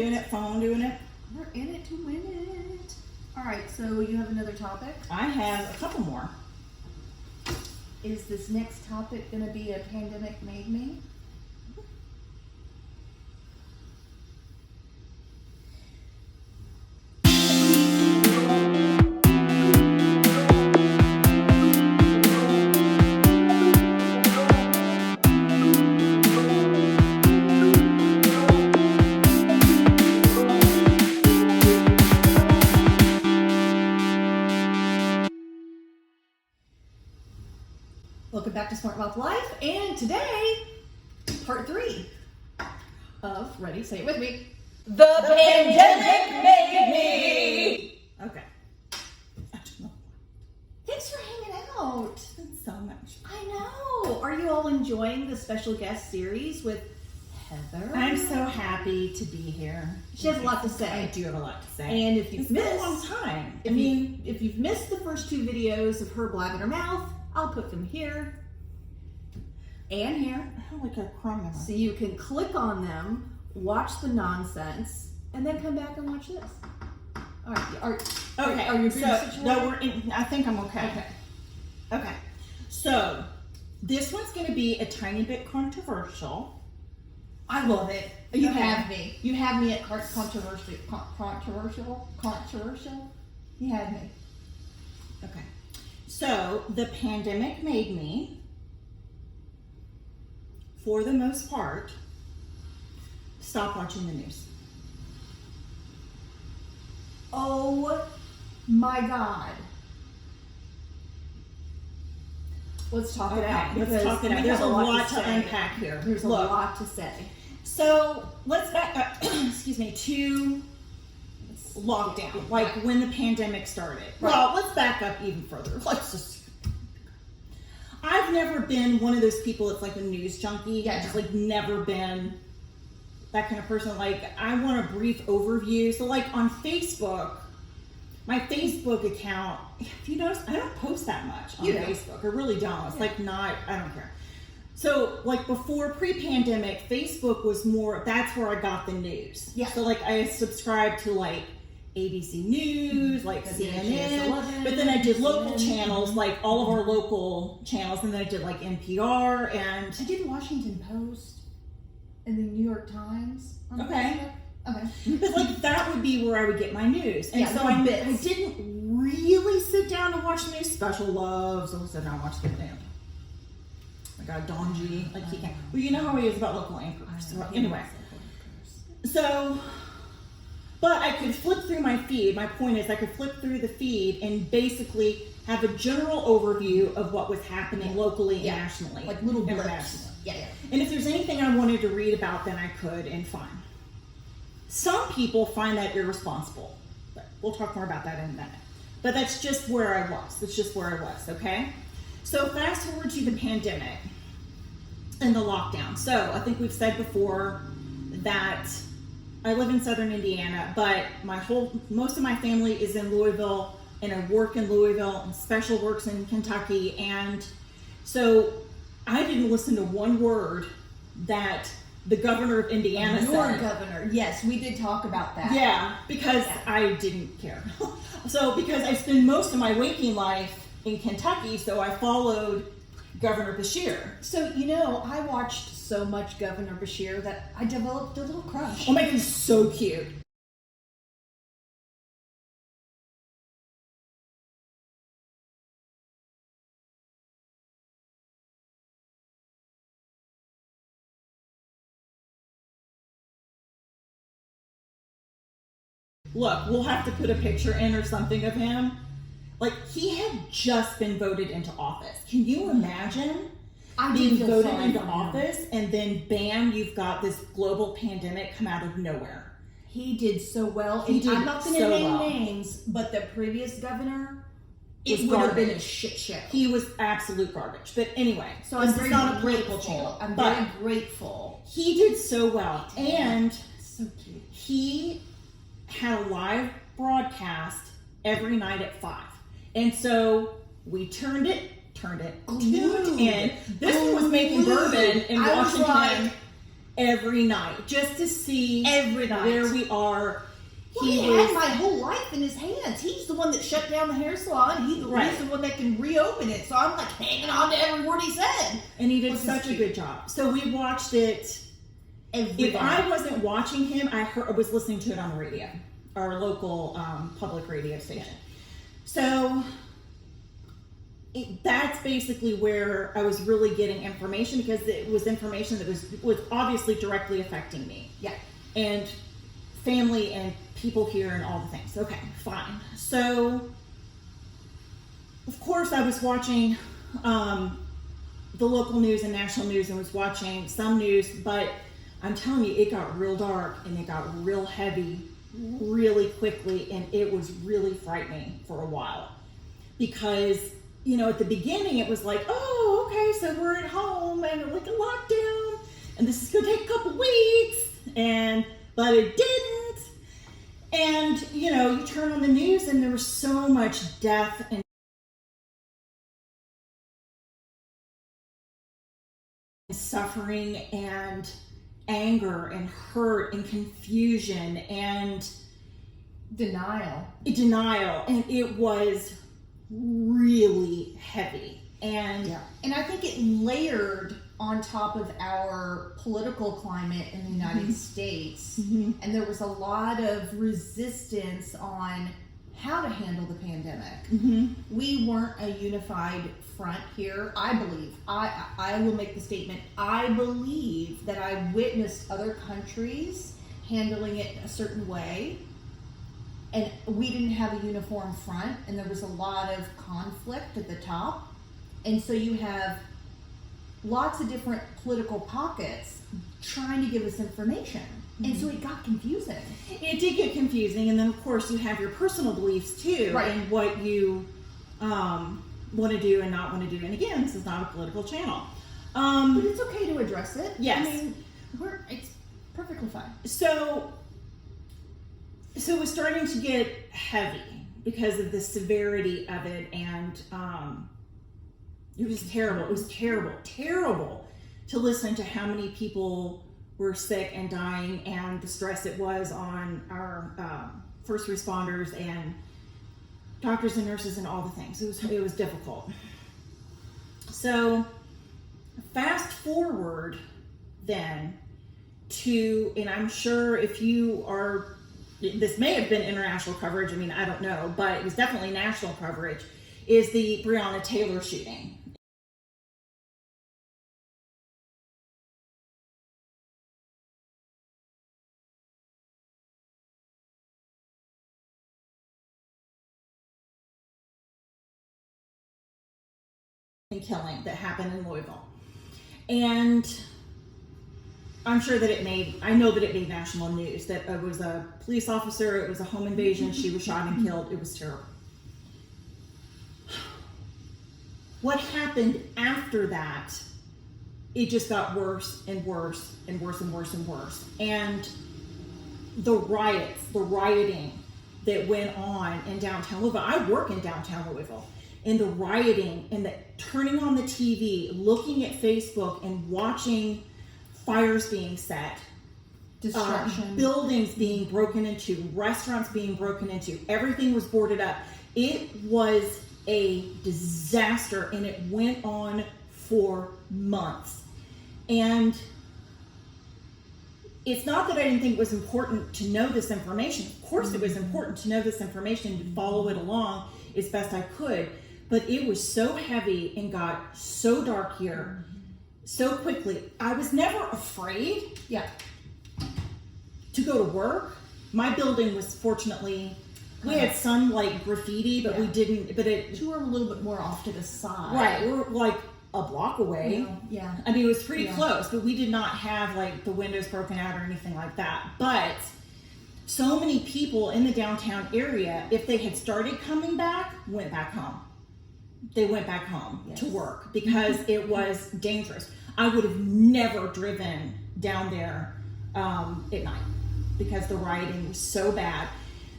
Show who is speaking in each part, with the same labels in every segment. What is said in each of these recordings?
Speaker 1: Doing it, phone doing it.
Speaker 2: We're in it to win it. All right, so you have another topic?
Speaker 1: I have a couple more.
Speaker 2: Is this next topic going to be a pandemic made me? Welcome back to Smart Mouth Life, and today, part 3 of, ready, say it with me,
Speaker 1: The pandemic made me. Okay. I don't know.
Speaker 2: Thanks for hanging out.
Speaker 1: It's been so much.
Speaker 2: I know. Are you all enjoying the special guest series with Heather?
Speaker 1: I'm so happy to be here.
Speaker 2: She has a lot to say.
Speaker 1: I do have a lot to say.
Speaker 2: And if you've
Speaker 1: It's been
Speaker 2: missed,
Speaker 1: a long time.
Speaker 2: if you've missed the first 2 videos of her blabbing her mouth, I'll put them here and here.
Speaker 1: I have like a crumb in
Speaker 2: So you can click on them, watch the nonsense, and then come back and watch this. All right.
Speaker 1: Okay.
Speaker 2: Are you
Speaker 1: so no, we're in. I think I'm okay. Okay. So this one's going to be a tiny bit controversial.
Speaker 2: I love it. You
Speaker 1: Okay.
Speaker 2: have me. You have me at controversial. Controversial. You had me.
Speaker 1: Okay. So the pandemic made me, for the most part, stop watching the news.
Speaker 2: Oh my God. Let's talk it out.
Speaker 1: Let's talk it out. There's a lot to unpack here.
Speaker 2: There's a lot to say.
Speaker 1: So let's back up, excuse me, to lockdown, like when the pandemic started.
Speaker 2: Right.
Speaker 1: Well, let's back up even further. I've never been one of those people that's like a news junkie.
Speaker 2: Yeah,
Speaker 1: I've just like never been that kind of person. Like I want a brief overview. So like on Facebook, my Facebook account, if you notice, I don't post that much on Facebook. I really don't. It's like not, I don't care. So like before pre-pandemic, Facebook was more, that's where I got the news.
Speaker 2: Yeah.
Speaker 1: So like I subscribed to like ABC News, like CNN, but then I did local channels, like all of our local channels, and then I did like NPR and...
Speaker 2: I did Washington Post and the New York Times on Facebook. Okay.
Speaker 1: But like that would be where I would get my news. And so I didn't really sit down to watch news. Special Loves, I sit down and watch the damn. My God, Don G, like he can. Well, you know how he is about local anchors. So anyway, so, but I could flip through my feed. My point is, I could flip through the feed and basically have a general overview of what was happening locally, nationally,
Speaker 2: like little blips.
Speaker 1: internationally.
Speaker 2: Yeah.
Speaker 1: And if there's anything I wanted to read about, then I could, and fine. Some people find that irresponsible. But we'll talk more about that in a minute. But that's just where I was. That's just where I was, okay? So fast forward to the pandemic and the lockdown. So I think we've said before that I live in southern Indiana, but most of my family is in Louisville, and I work in Louisville, and Special works in Kentucky. And so I didn't listen to one word that the governor of Indiana said.
Speaker 2: Your governor, yes, we did talk about that.
Speaker 1: Yeah, because I didn't care. So because I spend most of my waking life in Kentucky, so I followed Governor Beshear.
Speaker 2: So, you know, I watched so much Governor Beshear that I developed a little crush.
Speaker 1: Oh my God, he's so cute. Look, we'll have to put a picture in or something of him. Like, he had just been voted into office. Can you imagine being voted into office and then bam, you've got this global pandemic come out of nowhere?
Speaker 2: He did so well. I'm not going to name names, but the previous governor, it would have been a shit show.
Speaker 1: He was absolute garbage. But anyway,
Speaker 2: so I'm very
Speaker 1: not a political
Speaker 2: grateful.
Speaker 1: channel.
Speaker 2: I'm very grateful.
Speaker 1: He did so well. And
Speaker 2: so cute.
Speaker 1: He had a live broadcast every night at 5. And so we tuned in. This one was making bourbon in Washington. every night just to see
Speaker 2: Every night.
Speaker 1: where we are.
Speaker 2: Well, he had my whole life in his hands. He's the one that shut down the hair salon. He's the one that can reopen it. So I'm like hanging on to every word he said.
Speaker 1: And he did such a good job. So we watched it. If I wasn't watching him, I was listening to it on the radio, our local public radio station. So that's basically where I was really getting information, because it was information that was obviously directly affecting me.
Speaker 2: Yeah.
Speaker 1: And family and people here and all the things. Okay, fine. So, of course, I was watching the local news and national news, and was watching some news, but I'm telling you, it got real dark and it got real heavy really quickly, and it was really frightening for a while. Because, you know, at the beginning it was like, oh, okay, so we're at home and we're like a lockdown, and this is gonna take a couple weeks, but it didn't. And, you know, you turn on the news and there was so much death and suffering and anger and hurt and confusion and
Speaker 2: denial.
Speaker 1: And it was really heavy. And
Speaker 2: I think it layered on top of our political climate in the United States. And there was a lot of resistance on how to handle the pandemic. We weren't a unified front here. I believe, I will make the statement, I believe that I witnessed other countries handling it a certain way, and we didn't have a uniform front, and there was a lot of conflict at the top. And so you have lots of different political pockets trying to give us information. And so it got confusing.
Speaker 1: It did get confusing, and then of course you have your personal beliefs too, and what you want to do and not want to do. And again, this is not a political channel.
Speaker 2: But it's okay to address it.
Speaker 1: Yes.
Speaker 2: I mean, it's perfectly fine.
Speaker 1: So it was starting to get heavy because of the severity of it, and it was terrible. It was terrible to listen to how many people were sick and dying, and the stress it was on our first responders and doctors and nurses and all the things. It was difficult. So fast forward then to, and I'm sure if you are, this may have been international coverage, I mean, I don't know, but it was definitely national coverage, is the Breonna Taylor shooting. Killing that happened in Louisville. And I'm sure that I know that it made national news, that it was a police officer, it was a home invasion, she was shot and killed. It was terrible. What happened after that, it just got worse and worse and worse and worse and worse. And the rioting that went on in downtown Louisville. I work in downtown Louisville. And the rioting and the turning on the TV, looking at Facebook and watching fires being set,
Speaker 2: destruction,
Speaker 1: buildings being broken into, restaurants being broken into, everything was boarded up. It was a disaster, and it went on for months. And it's not that I didn't think it was important to know this information. Of course it was important to know this information, to follow it along as best I could. But it was so heavy and got so dark here so quickly. I was never afraid to go to work. My building was fortunately, we had some like graffiti, but we didn't, but
Speaker 2: you were a little bit more off to the side.
Speaker 1: Right, we were like a block away.
Speaker 2: Yeah.
Speaker 1: I mean, it was pretty close, but we did not have like the windows broken out or anything like that. But so many people in the downtown area, if they had started coming back, went back home. They went back home to work because it was dangerous. I would have never driven down there at night because the rioting was so bad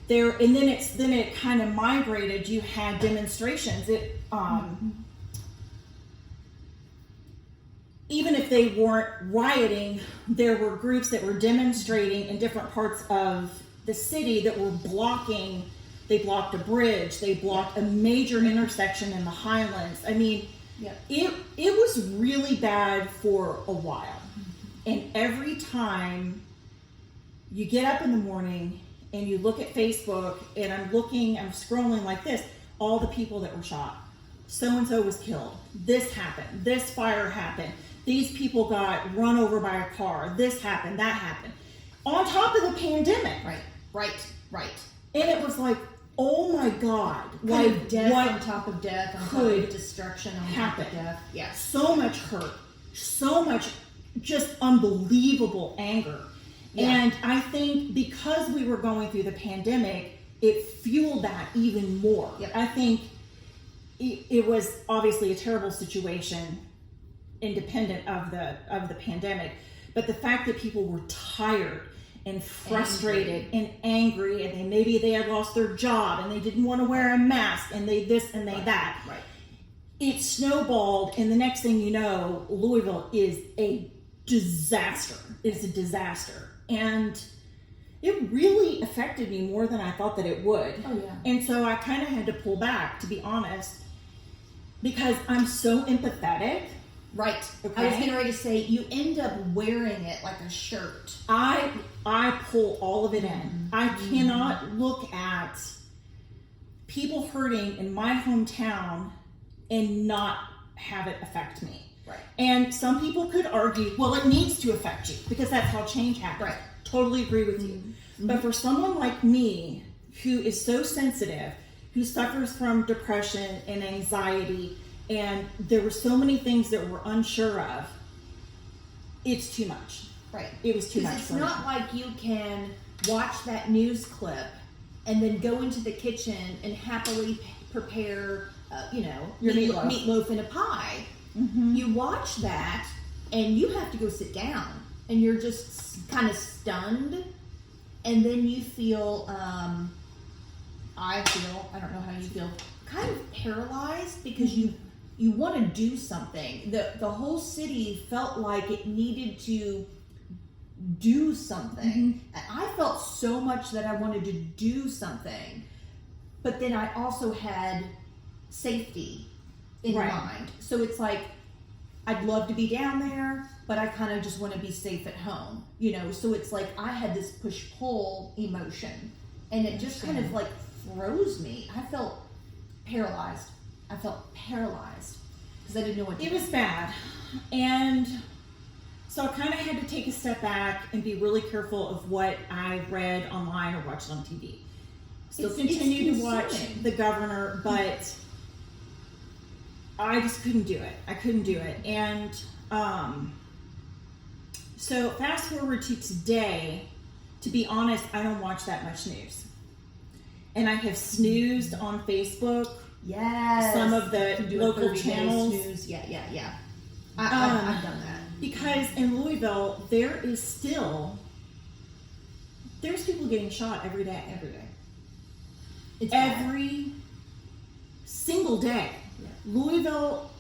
Speaker 1: there. And then it kind of migrated. You had demonstrations. even if they weren't rioting, there were groups that were demonstrating in different parts of the city that were blocking. They blocked a bridge. They blocked a major intersection in the Highlands. I mean, it was really bad for a while. And every time you get up in the morning and you look at Facebook, and I'm scrolling like this, all the people that were shot. So-and-so was killed. This happened. This fire happened. These people got run over by a car. This happened. That happened. On top of the pandemic.
Speaker 2: Right.
Speaker 1: And it was like, oh my God.
Speaker 2: Like death
Speaker 1: what
Speaker 2: on top of death, on top of destruction on top of death. Yeah.
Speaker 1: So much hurt. So much just unbelievable anger. Yeah. And I think because we were going through the pandemic, it fueled that even more.
Speaker 2: Yep.
Speaker 1: I think it was obviously a terrible situation, independent of the pandemic, but the fact that people were tired and frustrated and angry, and maybe they had lost their job and they didn't want to wear a mask, and they this and they that.
Speaker 2: Right.
Speaker 1: It snowballed, and the next thing you know, Louisville is a disaster. It's a disaster. And it really affected me more than I thought that it would.
Speaker 2: Oh, yeah.
Speaker 1: And so I kind of had to pull back, to be honest, because I'm so empathetic.
Speaker 2: Right.
Speaker 1: Okay.
Speaker 2: I was getting ready to say, you end up wearing it like a shirt.
Speaker 1: I pull all of it in. I cannot look at people hurting in my hometown and not have it affect me.
Speaker 2: Right.
Speaker 1: And some people could argue, well, it needs to affect you because that's how change happens.
Speaker 2: Right.
Speaker 1: Totally agree with you. But for someone like me, who is so sensitive, who suffers from depression and anxiety, and there were so many things that we're unsure of, it's too much.
Speaker 2: Right.
Speaker 1: It was too much
Speaker 2: It's
Speaker 1: for me.
Speaker 2: not like you can watch that news clip and then go into the kitchen and happily prepare,
Speaker 1: Your meatloaf.
Speaker 2: meatloaf and a pie. You watch that and you have to go sit down and you're just kind of stunned, and then you feel, I don't know how you feel, kind of paralyzed because you want to do something. The whole city felt like it needed to do something. And I felt so much that I wanted to do something, but then I also had safety in mind. So it's like, I'd love to be down there, but I kind of just want to be safe at home, so it's like I had this push-pull emotion, and it just kind of like froze me. I felt paralyzed because I didn't know what to do.
Speaker 1: It was bad. And so I kind of had to take a step back and be really careful of what I read online or watched on TV. Still continue to watch the governor, but I just couldn't do it. I couldn't do it. And so fast forward to today, to be honest, I don't watch that much news. And I have snoozed on Facebook.
Speaker 2: Yes.
Speaker 1: Some of the local channels.
Speaker 2: News. Yeah. I've done that.
Speaker 1: Because in Louisville, there's people getting shot every day.
Speaker 2: It's
Speaker 1: every single day.
Speaker 2: Yeah.
Speaker 1: Louisville,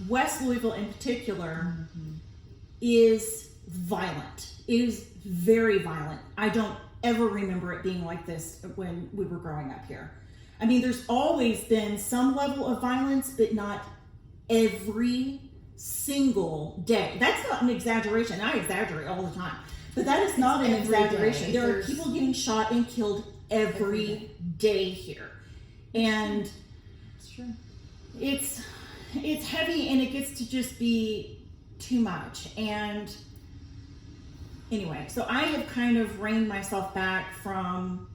Speaker 1: West Louisville in particular, is violent. It is very violent. I don't ever remember it being like this when we were growing up here. I mean, there's always been some level of violence, but not every single day. That's not an exaggeration. I exaggerate all the time, but that is not an exaggeration. There are people getting shot and killed every day here. And
Speaker 2: it's true.
Speaker 1: It's heavy, and it gets to just be too much. And anyway, so I have kind of reined myself back from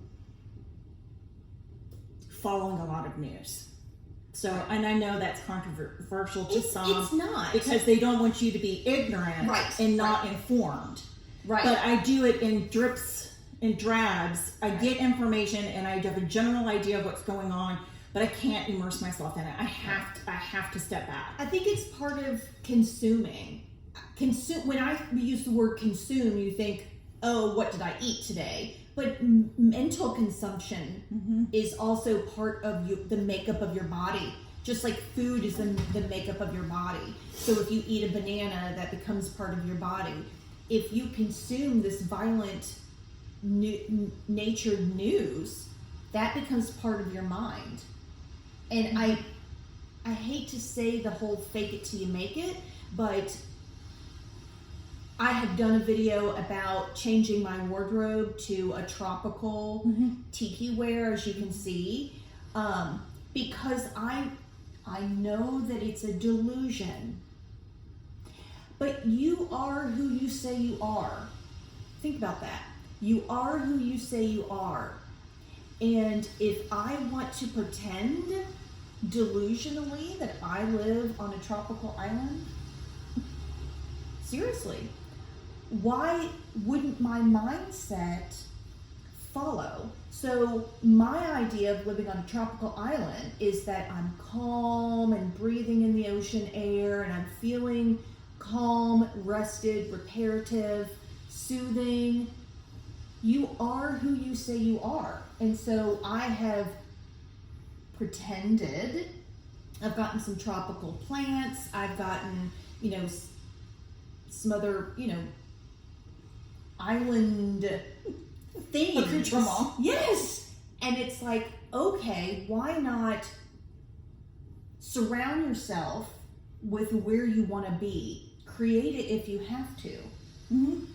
Speaker 1: following a lot of news. So, and I know that's controversial to some.
Speaker 2: It's not.
Speaker 1: Because they don't want you to be ignorant and not informed. Right. But I do it in drips and drabs. I get information and I have a general idea of what's going on, but I can't immerse myself in it. I have to step back.
Speaker 2: I think it's part of consuming. When I use the word consume, you think, oh, what did I eat today? But mental consumption is also part of the makeup of your body. Just like food is the makeup of your body. So if you eat a banana, that becomes part of your body. If you consume this violent natured news, that becomes part of your mind. And I hate to say the whole fake it till you make it, but I have done a video about changing my wardrobe to a tropical tiki wear, as you can see, because I know that it's a delusion. But you are who you say you are. Think about that. You are who you say you are. And if I want to pretend delusionally that I live on a tropical island, seriously, why wouldn't my mindset follow? So my idea of living on a tropical island is that I'm calm and breathing in the ocean air, and I'm feeling calm, rested, reparative, soothing. You are who you say you are. And so I have pretended. I've gotten some tropical plants. I've gotten, some other, island things.
Speaker 1: Accoutrement.
Speaker 2: Yes. And it's like, okay, why not surround yourself with where you want to be? Create it if you have to.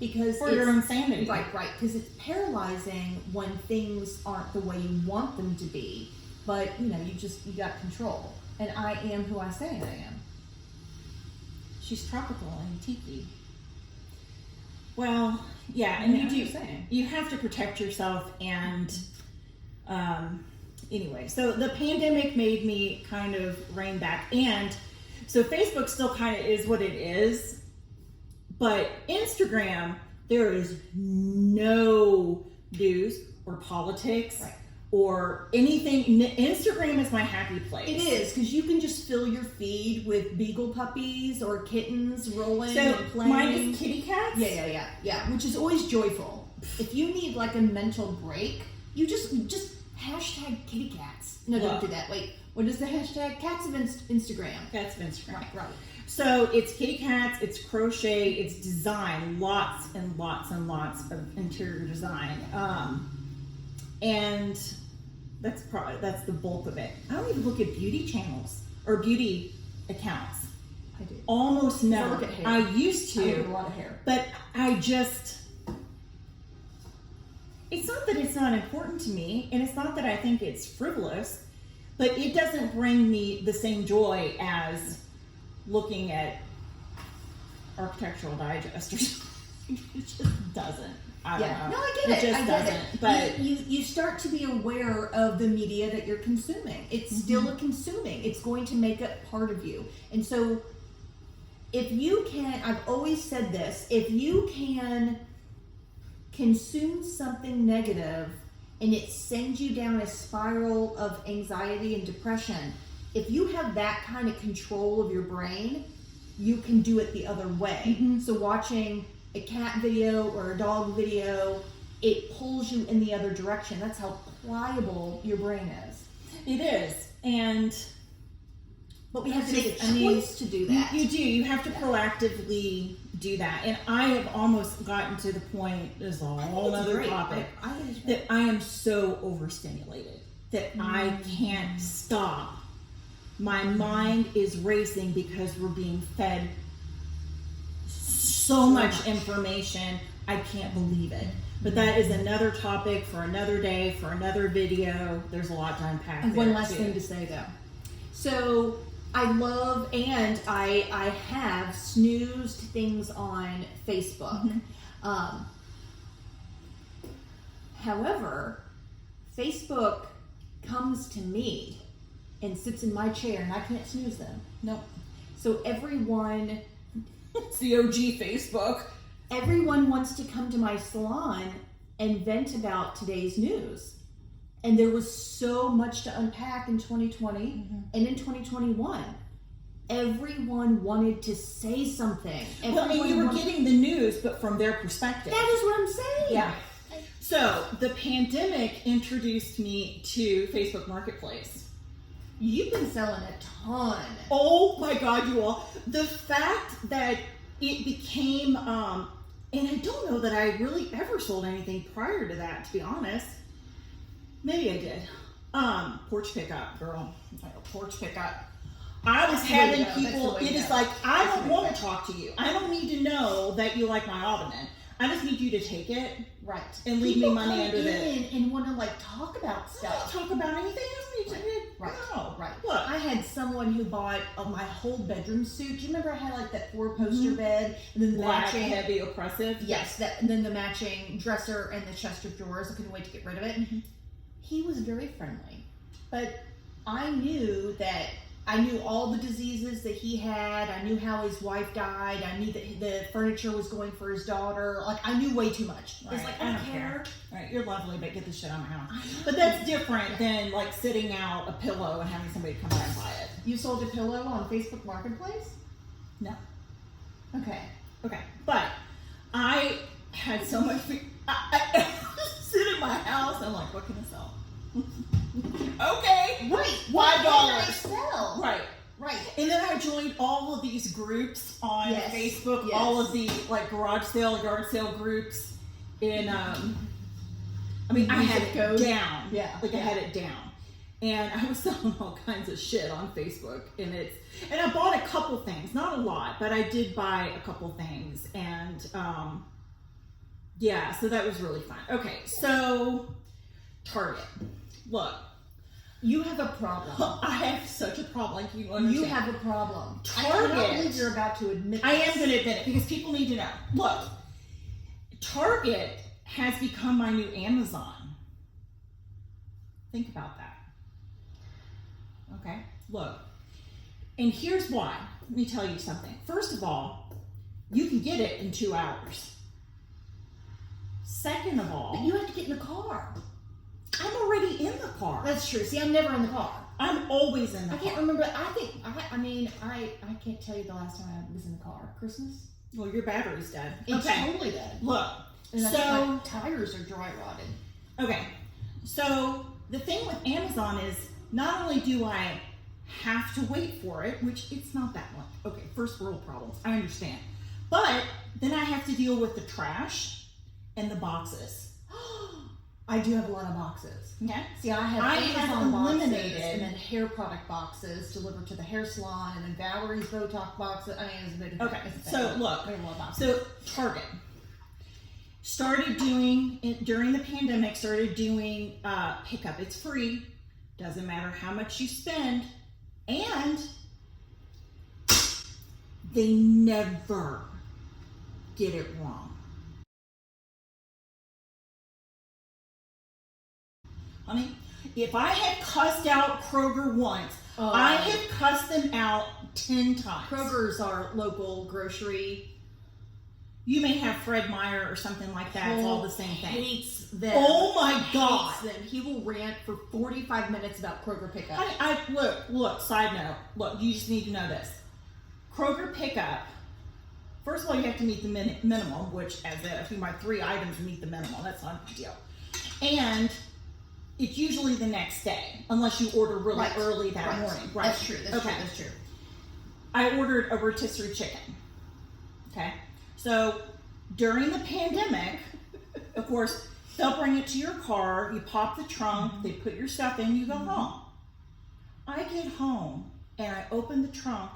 Speaker 2: Because
Speaker 1: for your own sanity.
Speaker 2: Right, because it's paralyzing when things aren't the way you want them to be. But, you got control. And I am who I say I am.
Speaker 1: She's tropical and tiki. Well, yeah, and you have to protect yourself, and anyway, so the pandemic made me kind of rein back, and so Facebook still kind of is what it is, but Instagram, there is no news or politics or anything. Instagram is my happy place.
Speaker 2: It is, because you can just fill your feed with beagle puppies or kittens rolling and playing.
Speaker 1: Mine is kitty cats.
Speaker 2: Yeah, which is always joyful. If you need like a mental break, you just hashtag kitty cats. No, don't do that. Wait, what is the hashtag? Cats of Instagram.
Speaker 1: Cats of Instagram.
Speaker 2: Right.
Speaker 1: So it's kitty cats, it's crochet, it's design, lots and lots and lots of interior design. And that's the bulk of it. I don't even look at beauty channels or beauty accounts.
Speaker 2: I do.
Speaker 1: Almost never.
Speaker 2: I look at hair.
Speaker 1: I used to.
Speaker 2: I have a lot of hair.
Speaker 1: But it's not that it's not important to me, and it's not that I think it's frivolous, but it doesn't bring me the same joy as looking at Architectural Digest or something. It just doesn't. I don't know.
Speaker 2: No, I get it.
Speaker 1: Just doesn't. But
Speaker 2: you start to be aware of the media that you're consuming. It's still a consuming. It's going to make it part of you. And so if you can, I've always said this, if you can consume something negative and it sends you down a spiral of anxiety and depression, if you have that kind of control of your brain, you can do it the other way. So watching a cat video or a dog video, it pulls you in the other direction. That's how pliable your brain is.
Speaker 1: It is.
Speaker 2: But we have to make a choice to do that.
Speaker 1: You do. You have to proactively do that. And I have almost gotten to the point, this is a whole other topic, that I am so overstimulated that I can't stop. My mind is racing because we're being fed so much information. I can't believe it. But that is another topic for another day, for another video. There's a lot to unpack.
Speaker 2: And one last thing to say though. So I love, and I have snoozed things on Facebook. However, Facebook comes to me and sits in my chair, and I can't snooze them.
Speaker 1: Nope.
Speaker 2: So everyone,
Speaker 1: it's the OG Facebook.
Speaker 2: Everyone wants to come to my salon and vent about today's news. And there was so much to unpack in 2020 and in 2021. Everyone wanted to say something.
Speaker 1: Well, and you were getting the news, but from their perspective.
Speaker 2: That is what I'm saying.
Speaker 1: Yeah. So the pandemic introduced me to Facebook Marketplace.
Speaker 2: You've been selling a ton.
Speaker 1: Oh my God, you all. The fact that it became, and I don't know that I really ever sold anything prior to that, to be honest. Maybe I did. Porch pickup, girl. Porch pickup. I was having people, it is like, I don't want to talk to you. I don't need to know that you like my ottoman. I just need you to take it.
Speaker 2: Right.
Speaker 1: And leave me money under
Speaker 2: it. And want to like talk about stuff.
Speaker 1: Talk about anything else.
Speaker 2: Right.
Speaker 1: No.
Speaker 2: Right.
Speaker 1: Look.
Speaker 2: I had someone who bought my whole bedroom suit. Do you remember I had like that 4-poster bed and then the
Speaker 1: black,
Speaker 2: matching
Speaker 1: heavy, oppressive.
Speaker 2: Yes, that, and then the matching dresser and the chest of drawers. I couldn't wait to get rid of it.
Speaker 1: Mm-hmm.
Speaker 2: He was very friendly, but I knew that I knew all the diseases that he had. I knew how his wife died. I knew that the furniture was going for his daughter. Like, I knew way too much.
Speaker 1: Right.
Speaker 2: It's like, I don't care.
Speaker 1: Right, you're lovely, but get the shit out of my house. But that's different than like sitting out a pillow and having somebody come by and buy it.
Speaker 2: You sold a pillow on Facebook Marketplace?
Speaker 1: No.
Speaker 2: Okay.
Speaker 1: Okay. But I had so much. I sit in my house. I'm like, what can I sell? Okay.
Speaker 2: Right.
Speaker 1: $5.
Speaker 2: Sell.
Speaker 1: Right.
Speaker 2: Right.
Speaker 1: And then I joined all of these groups on Facebook,
Speaker 2: Yes.
Speaker 1: all of the like garage sale, yard sale groups. And I mean, I had it down.
Speaker 2: Yeah.
Speaker 1: Like I had it down. And I was selling all kinds of shit on Facebook. And I bought a couple things, not a lot, but I did buy a couple things. And yeah, so that was really fun. Okay, so Target. Look.
Speaker 2: You have a problem.
Speaker 1: I have such a problem. Like you understand.
Speaker 2: You have a problem.
Speaker 1: Target.
Speaker 2: I can't believe you're about to admit this.
Speaker 1: I am going to admit it because people need to know. Look, Target has become my new Amazon. Think about that. Okay, look. And here's why. Let me tell you something. First of all, you can get it in 2 hours. Second of all,
Speaker 2: But you have to get in the car.
Speaker 1: I'm already in the car.
Speaker 2: That's true. See, I'm never in the car.
Speaker 1: I'm always in the
Speaker 2: I
Speaker 1: car.
Speaker 2: can't remember. I can't tell you the last time I was in the car. Christmas?
Speaker 1: Well, your battery's dead.
Speaker 2: It's
Speaker 1: Okay.
Speaker 2: totally dead.
Speaker 1: Look,
Speaker 2: And I
Speaker 1: so
Speaker 2: think my tires are dry rotted.
Speaker 1: okay, so the thing with Amazon is not only do I have to wait for it, which it's not that much. Okay, first world problems, I understand. But then I have to deal with the trash and the boxes.
Speaker 2: I do have a lot of boxes.
Speaker 1: Okay?
Speaker 2: See, I have
Speaker 1: I
Speaker 2: Amazon
Speaker 1: have
Speaker 2: boxes
Speaker 1: eliminated-
Speaker 2: and then hair product boxes delivered to the hair salon, and then Valerie's Botox boxes. I mean, it's a bit.
Speaker 1: Okay,
Speaker 2: it's a
Speaker 1: so
Speaker 2: thing.
Speaker 1: look,
Speaker 2: I have a lot of boxes.
Speaker 1: so Target started doing, during the pandemic, started doing pickup. It's free, doesn't matter how much you spend, and they never get it wrong. Honey, if I had cussed out Kroger once, I have cussed them out 10 times.
Speaker 2: Kroger's our local grocery.
Speaker 1: You may have Fred Meyer or something like that. It's all the same thing.
Speaker 2: Hates them.
Speaker 1: Oh my God.
Speaker 2: Hates them. He will rant for 45 minutes about Kroger pickup.
Speaker 1: I look, side note. Look, you just need to know this. Kroger pickup, first of all, you have to meet the minimum, which as if you buy 3 items, you meet the minimum. That's not a big deal. And it's usually the next day, unless you order really early that morning. Right.
Speaker 2: That's true. That's true.
Speaker 1: I ordered a rotisserie chicken. Okay. So during the pandemic, of course, they'll bring it to your car. You pop the trunk. They put your stuff in. You go home. I get home and I open the trunk.